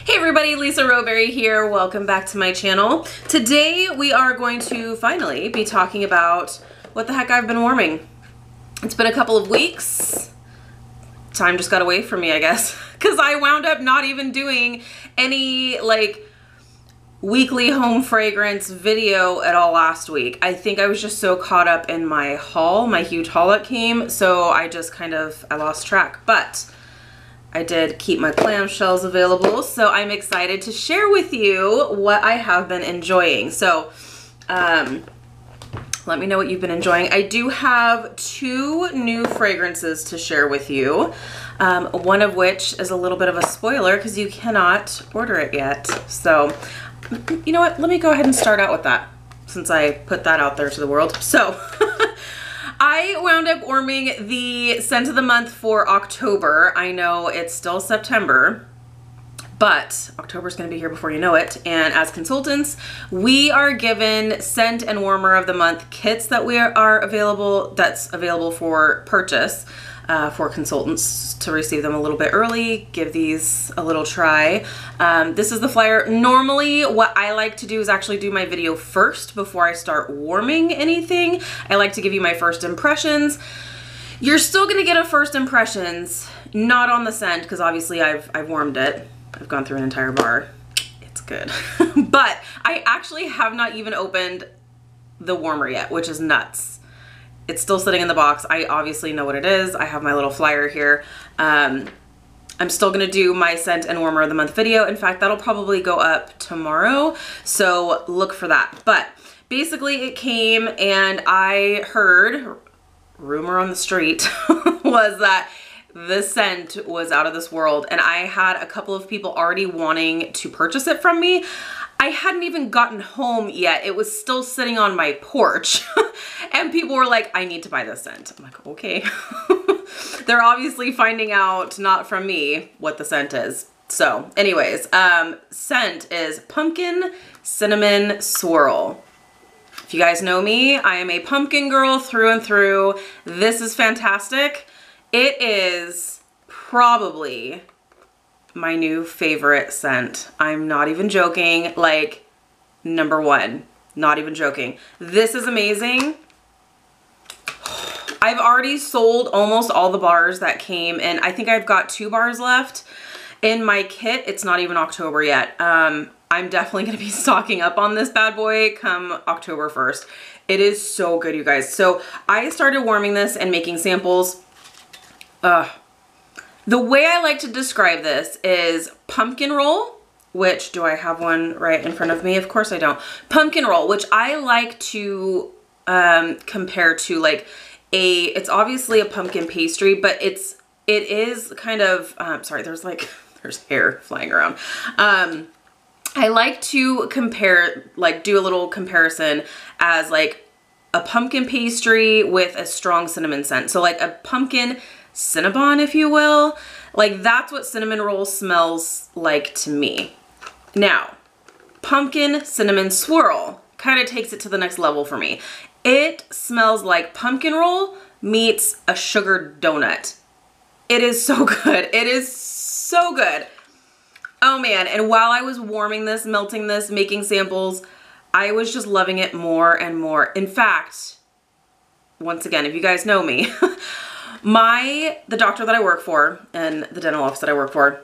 Hey everybody, Lisa Rowberry here. Welcome back to my channel. Today we are going to finally be talking about what the heck I've been warming. It's been a couple of weeks. Time just got away from me, I guess, because I wound up not even doing any like weekly home fragrance video at all last week. I think I was just so caught up in my haul, my huge haul that came, so I just I lost track. But I did keep my clamshells available, so I'm excited to share with you what I have been enjoying. So let me know what you've been enjoying. I do have 2 new fragrances to share with you, one of which is a little bit of a spoiler because you cannot order it yet. So you know what, let me go ahead and start out with that since I put that out there to the world. So I wound up warming the scent of the month for October. I know it's still September, but October's gonna be here before you know it. And as consultants, we are given scent and warmer of the month kits that that's available for purchase for consultants to receive them a little bit early, give these a little try. This is the flyer. Normally what I like to do is actually do my video first before I start warming anything. I like to give you my first impressions. You're still gonna get a first impressions, not on the scent, because obviously I've warmed it. I've gone through an entire bar. It's good. But I actually have not even opened the warmer yet, which is nuts. It's still sitting in the box. I obviously know what it is. I have my little flyer here. I'm still gonna do my scent and warmer of the month video. In fact, that'll probably go up tomorrow, so look for that. But basically it came and I heard, rumor on the street, was that this scent was out of this world, and I had a couple of people already wanting to purchase it from me. I hadn't even gotten home yet. It was still sitting on my porch and people were like, I need to buy this scent. I'm like, okay. They're obviously finding out, not from me, what the scent is. So anyways, scent is Pumpkin Cinnamon Swirl. If you guys know me, I am a pumpkin girl through and through. This is fantastic. It is probably my new favorite scent. I'm not even joking, like #1, not even joking. This is amazing. I've already sold almost all the bars that came, and I think I've got 2 bars left in my kit. It's not even October yet. I'm definitely gonna be stocking up on this bad boy come October 1st. It is so good, you guys. So I started warming this and making samples. The way I like to describe this is pumpkin roll, which, do I have one right in front of me? Of course I don't. Pumpkin roll, which I like to compare to like it's obviously a pumpkin pastry, but it is kind of, sorry, there's hair flying around. I like to compare, like do a little comparison as like a pumpkin pastry with a strong cinnamon scent. So like a pumpkin Cinnabon, if you will. Like that's what cinnamon roll smells like to me. Now, Pumpkin Cinnamon Swirl kind of takes it to the next level for me. It smells like pumpkin roll meets a sugar donut. It is so good. It is so good. Oh man, and while I was warming this, melting this, making samples, I was just loving it more and more. In fact, once again, if you guys know me, the doctor that I work for and the dental office that I work for,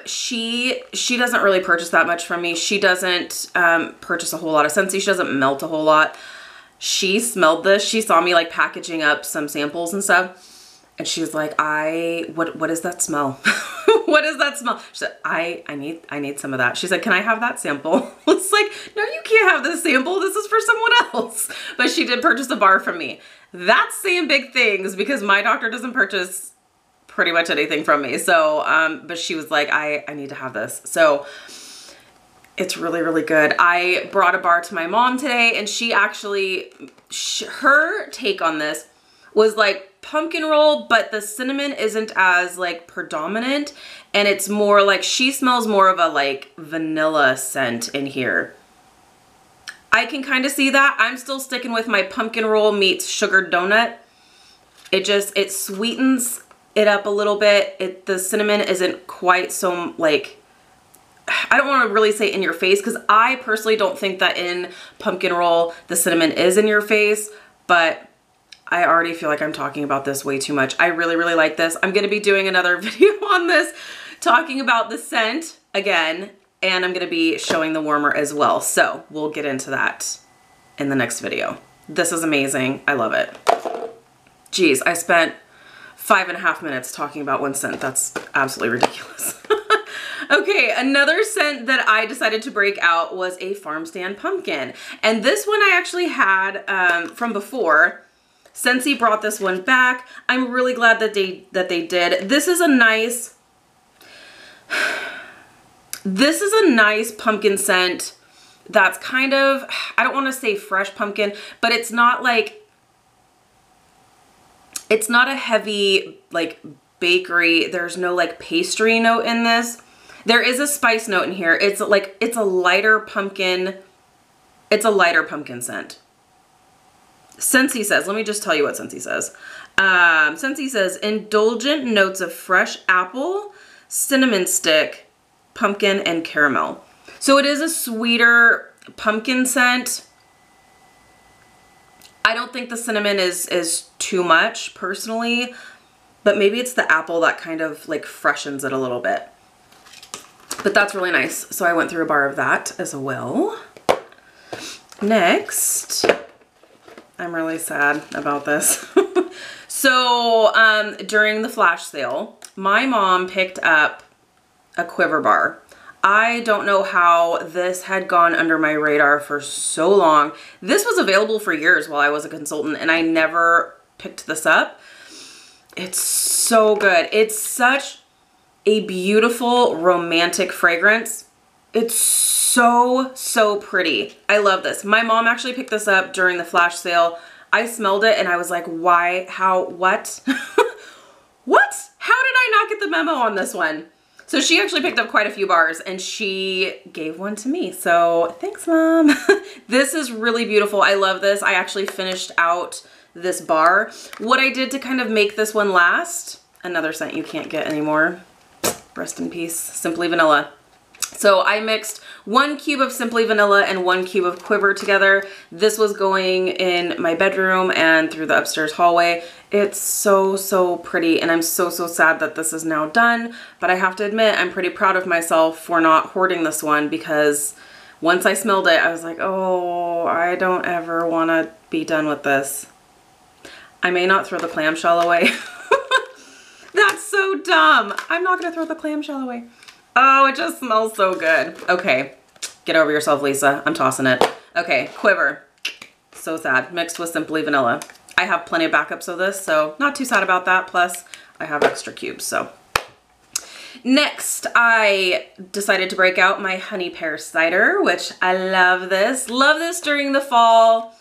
she doesn't really purchase that much from me. She doesn't purchase a whole lot of Scentsy. She doesn't melt a whole lot. She smelled this. She saw me like packaging up some samples and stuff, and she was like, what is that smell? What is that smell? She said, I need some of that. She said, can I have that sample? It's like, no, you can't have this sample. This is for someone else. But she did purchase a bar from me. That's saying big things because my doctor doesn't purchase pretty much anything from me. So, but she was like, I need to have this. So it's really, really good. I brought a bar to my mom today, and she actually, her take on this was like pumpkin roll, but the cinnamon isn't as like predominant, and it's more like, she smells more of a like vanilla scent in here. I can kind of see that. I'm still sticking with my pumpkin roll meets sugar donut. It sweetens it up a little bit. The cinnamon isn't quite so like I don't want to really say in your face because I personally don't think that in pumpkin roll the cinnamon is in your face, but I already feel like I'm talking about this way too much. I really, really like this. I'm going to be doing another video on this, talking about the scent again, and I'm going to be showing the warmer as well. So we'll get into that in the next video. This is amazing. I love it. Geez, I spent 5.5 minutes talking about one scent. That's absolutely ridiculous. Okay, another scent that I decided to break out was a farm stand pumpkin. And this one I actually had from before. Scentsy brought this one back. I'm really glad that they did. This is a nice pumpkin scent that's kind of, I don't want to say fresh pumpkin, but it's not like, it's not a heavy like bakery. There's no like pastry note in this. There is a spice note in here. It's like, it's a lighter pumpkin. It's a lighter pumpkin scent. Scentsy says, let me just tell you what Scentsy says. Scentsy says, indulgent notes of fresh apple, cinnamon stick, pumpkin, and caramel. So it is a sweeter pumpkin scent. I don't think the cinnamon is too much personally, but maybe it's the apple that kind of like freshens it a little bit. But that's really nice. So I went through a bar of that as well. Next, I'm really sad about this. So during the flash sale, my mom picked up a quiver bar. I don't know how this had gone under my radar for so long. This was available for years while I was a consultant and I never picked this up. It's so good. It's such a beautiful romantic fragrance. It's so, so pretty. I love this. My mom actually picked this up during the flash sale. I smelled it and I was like, why, how, what? What? How did I not get the memo on this one? So she actually picked up quite a few bars and she gave one to me. So thanks, Mom. This is really beautiful. I love this. I actually finished out this bar. What I did to kind of make this one last, another scent you can't get anymore. Rest in peace, Simply Vanilla. So I mixed 1 cube of Simply Vanilla and 1 cube of Quiver together. This was going in my bedroom and through the upstairs hallway. It's so, so pretty, and I'm so, so sad that this is now done. But I have to admit, I'm pretty proud of myself for not hoarding this one, because once I smelled it, I was like, oh, I don't ever want to be done with this. I may not throw the clamshell away. That's so dumb. I'm not gonna throw the clamshell away. Oh, it just smells so good. Okay, get over yourself, Lisa. I'm tossing it. Okay, Quiver. So sad. Mixed with Simply Vanilla. I have plenty of backups of this, so not too sad about that. Plus, I have extra cubes, so. Next, I decided to break out my Honey Pear Cider, which I love this. Love this during the fall,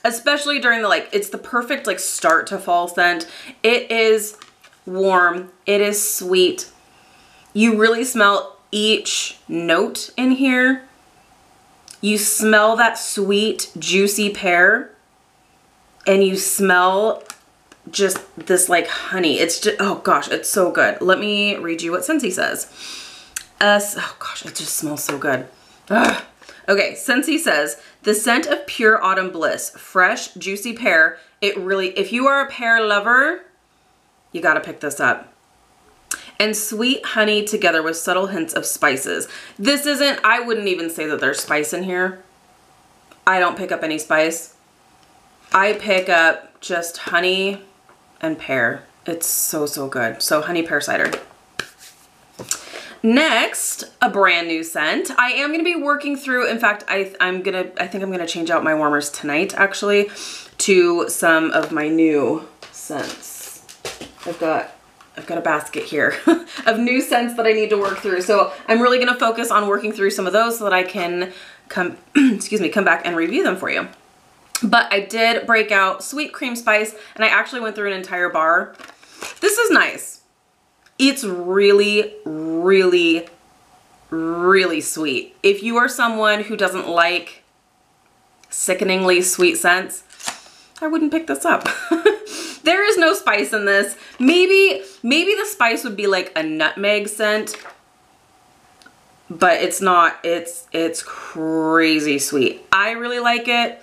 especially during the, like, it's the perfect, like, start to fall scent. It is warm. It is sweet. You really smell each note in here. You smell that sweet, juicy pear, and you smell just this like honey. It's just, oh gosh, it's so good. Let me read you what Scentsy says. Oh gosh, it just smells so good. Ugh. Okay, Scentsy says, the scent of pure autumn bliss, fresh, juicy pear. It really, if you are a pear lover, you gotta pick this up. And sweet honey together with subtle hints of spices. This isn't, I wouldn't even say that there's spice in here. I don't pick up any spice. I pick up just honey and pear. It's so, so good. So Honey Pear Cider. Next, a brand new scent. I am gonna be working through, in fact, I think I'm gonna change out my warmers tonight actually to some of my new scents. I've got a basket here of new scents that I need to work through. So I'm really gonna focus on working through some of those so that I can come back and review them for you. But I did break out Sweet Cream Spice, and I actually went through an entire bar. This is nice. It's really, really, really sweet. If you are someone who doesn't like sickeningly sweet scents, I wouldn't pick this up. There is no spice in this. Maybe the spice would be like a nutmeg scent, but it's not, it's crazy sweet. I really like it.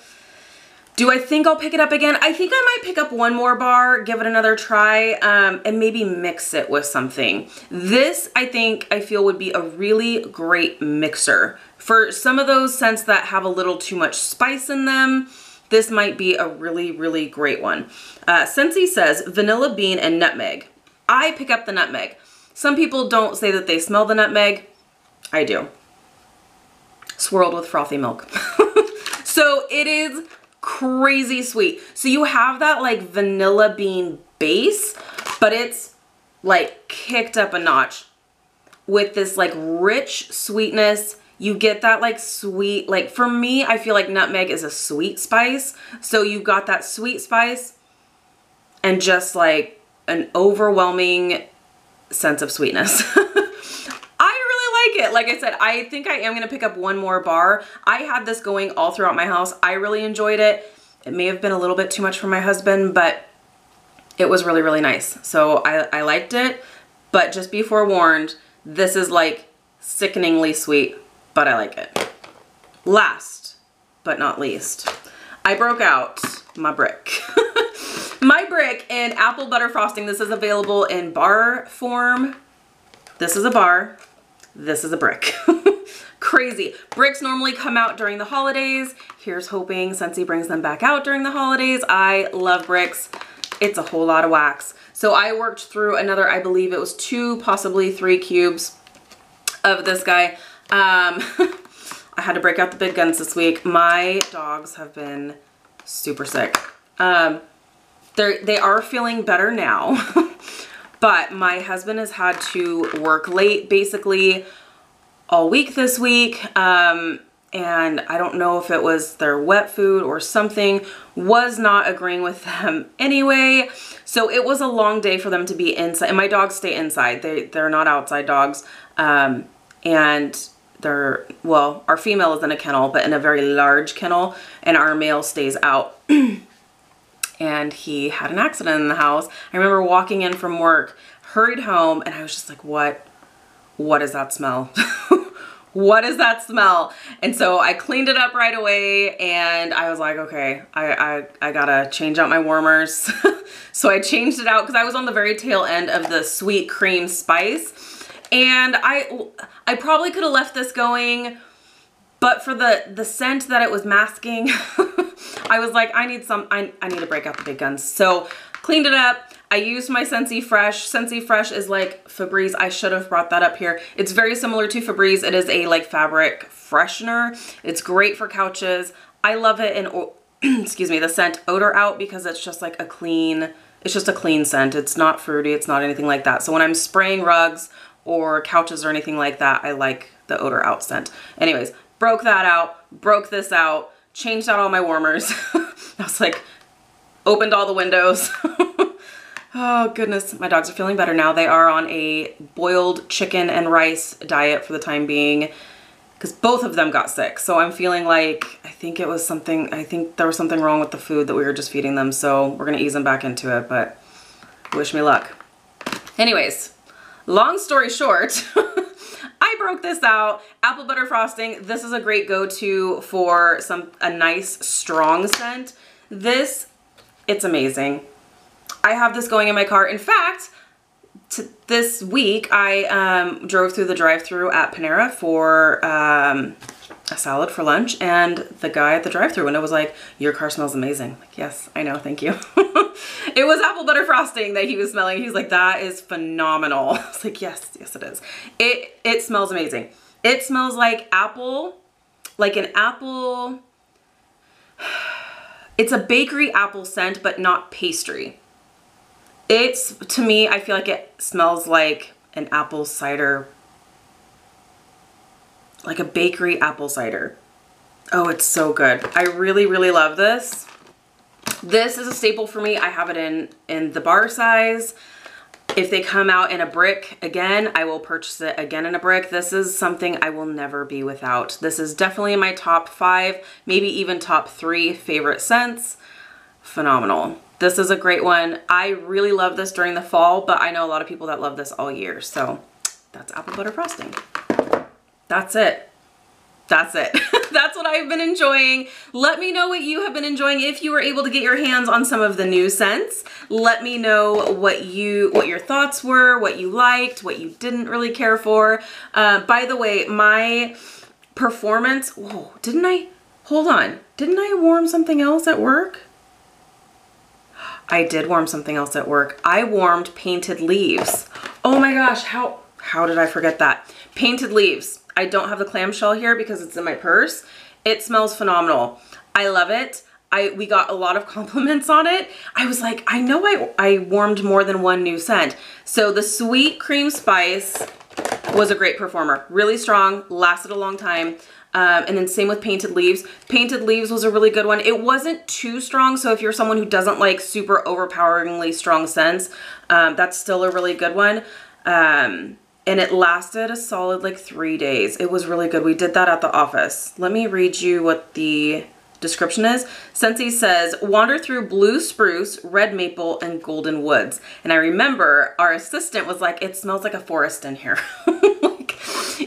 Do I think I'll pick it up again? I think I might pick up one more bar, give it another try, and maybe mix it with something. This, I feel would be a really great mixer. For some of those scents that have a little too much spice in them, this might be a really, really great one. Scentsy says vanilla bean and nutmeg. I pick up the nutmeg. Some people don't say that they smell the nutmeg. I do. Swirled with frothy milk. So it is crazy sweet. So you have that like vanilla bean base, but it's like kicked up a notch with this like rich sweetness. You get that like sweet, like for me, I feel like nutmeg is a sweet spice. So you've got that sweet spice and just like an overwhelming sense of sweetness. I really like it. Like I said, I think I am going to pick up one more bar. I had this going all throughout my house. I really enjoyed it. It may have been a little bit too much for my husband, but it was really, really nice. So I liked it, but just be forewarned, this is like sickeningly sweet, but I like it. Last but not least, I broke out my brick. My brick in apple butter frosting. This is available in bar form. This is a bar. This is a brick. Crazy. Bricks normally come out during the holidays. Here's hoping Scentsy brings them back out during the holidays. I love bricks. It's a whole lot of wax. So I worked through another, I believe it was 2, possibly 3 cubes of this guy. I had to break out the big guns this week. My dogs have been super sick. They are feeling better now, but my husband has had to work late basically all week this week. And I don't know if it was their wet food or something was not agreeing with them anyway. So it was a long day for them to be inside, and my dogs stay inside. They're not outside dogs. And well, our female is in a kennel, but in a very large kennel, and our male stays out. And he had an accident in the house. I remember walking in from work, hurried home, and I was just like, what is that smell? What is that smell? And so I cleaned it up right away, and I was like, okay, I gotta change out my warmers. So I changed it out because I was on the very tail end of the sweet cream spice. And I probably could have left this going, but for the scent that it was masking, I was like, I need to break out the big guns. So cleaned it up. I used my Scentsy Fresh. Scentsy Fresh is like Febreze. I should have brought that up here. It's very similar to Febreze. It is a like fabric freshener. It's great for couches. I love it in, excuse me, the scent Odor Out, because it's just like it's just a clean scent. It's not fruity. It's not anything like that. So when I'm spraying rugs or couches or anything like that, I like the Odor Out scent. Anyways, broke that out, broke this out, changed out all my warmers. I was like, opened all the windows. Oh goodness, my dogs are feeling better now. They are on a boiled chicken and rice diet for the time being, because both of them got sick. So I'm feeling like, I think there was something wrong with the food that we were just feeding them. So we're gonna ease them back into it, but wish me luck. Anyways, long story short, I broke this out. Apple butter frosting. This is a great go-to for a nice strong scent. It's amazing. I have this going in my car. In fact, this week I drove through the drive-thru at Panera for a salad for lunch, and the guy at the drive-thru window was like, "Your car smells amazing." I'm like, yes, I know, thank you. It was apple butter frosting that he was smelling. He's like, "That is phenomenal." I was like, yes, yes it is. It smells amazing. It smells like apple, like an apple. It's a bakery apple scent, but not pastry. To me, I feel like it smells like an apple cider, like a bakery apple cider. Oh, it's so good. I really, really love this. This is a staple for me. I have it in the bar size. If they come out in a brick again, I will purchase it again in a brick. This is something I will never be without. This is definitely in my top 5, maybe even top 3 favorite scents. Phenomenal. This is a great one. I really love this during the fall, but I know a lot of people that love this all year. So that's apple butter frosting. that's it. That's it. That's what I've been enjoying. Let me know what you have been enjoying if you were able to get your hands on some of the new scents. Let me know what your thoughts were, what you liked, what you didn't really care for. By the way, my performance, whoa, hold on. Didn't I warm something else at work? I did warm something else at work. I warmed Painted Leaves. Oh my gosh, how did I forget that? Painted Leaves. I don't have the clamshell here because it's in my purse. It smells phenomenal. I love it. We got a lot of compliments on it. I was like, I know I warmed more than one new scent. So the Sweet Cream Spice was a great performer. Really strong, lasted a long time. And then same with Painted Leaves. Painted Leaves was a really good one. It wasn't too strong, so if you're someone who doesn't like super overpoweringly strong scents, that's still a really good one. And it lasted a solid like 3 days. It was really good. We did that at the office. Let me read you what the description is. Scentsy says, wander through blue spruce, red maple, and golden woods. And I remember our assistant was like, it smells like a forest in here. Like,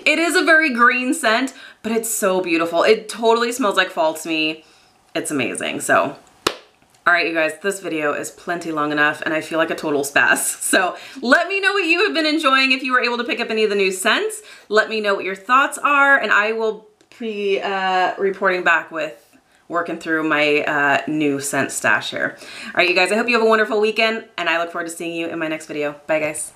it is a very green scent, but it's so beautiful. It totally smells like fall to me. It's amazing. So, all right, you guys, this video is plenty long enough and I feel like a total spaz. So let me know what you have been enjoying if you were able to pick up any of the new scents. Let me know what your thoughts are and I will be reporting back with working through my new scent stash here. All right, you guys, I hope you have a wonderful weekend and I look forward to seeing you in my next video. Bye, guys.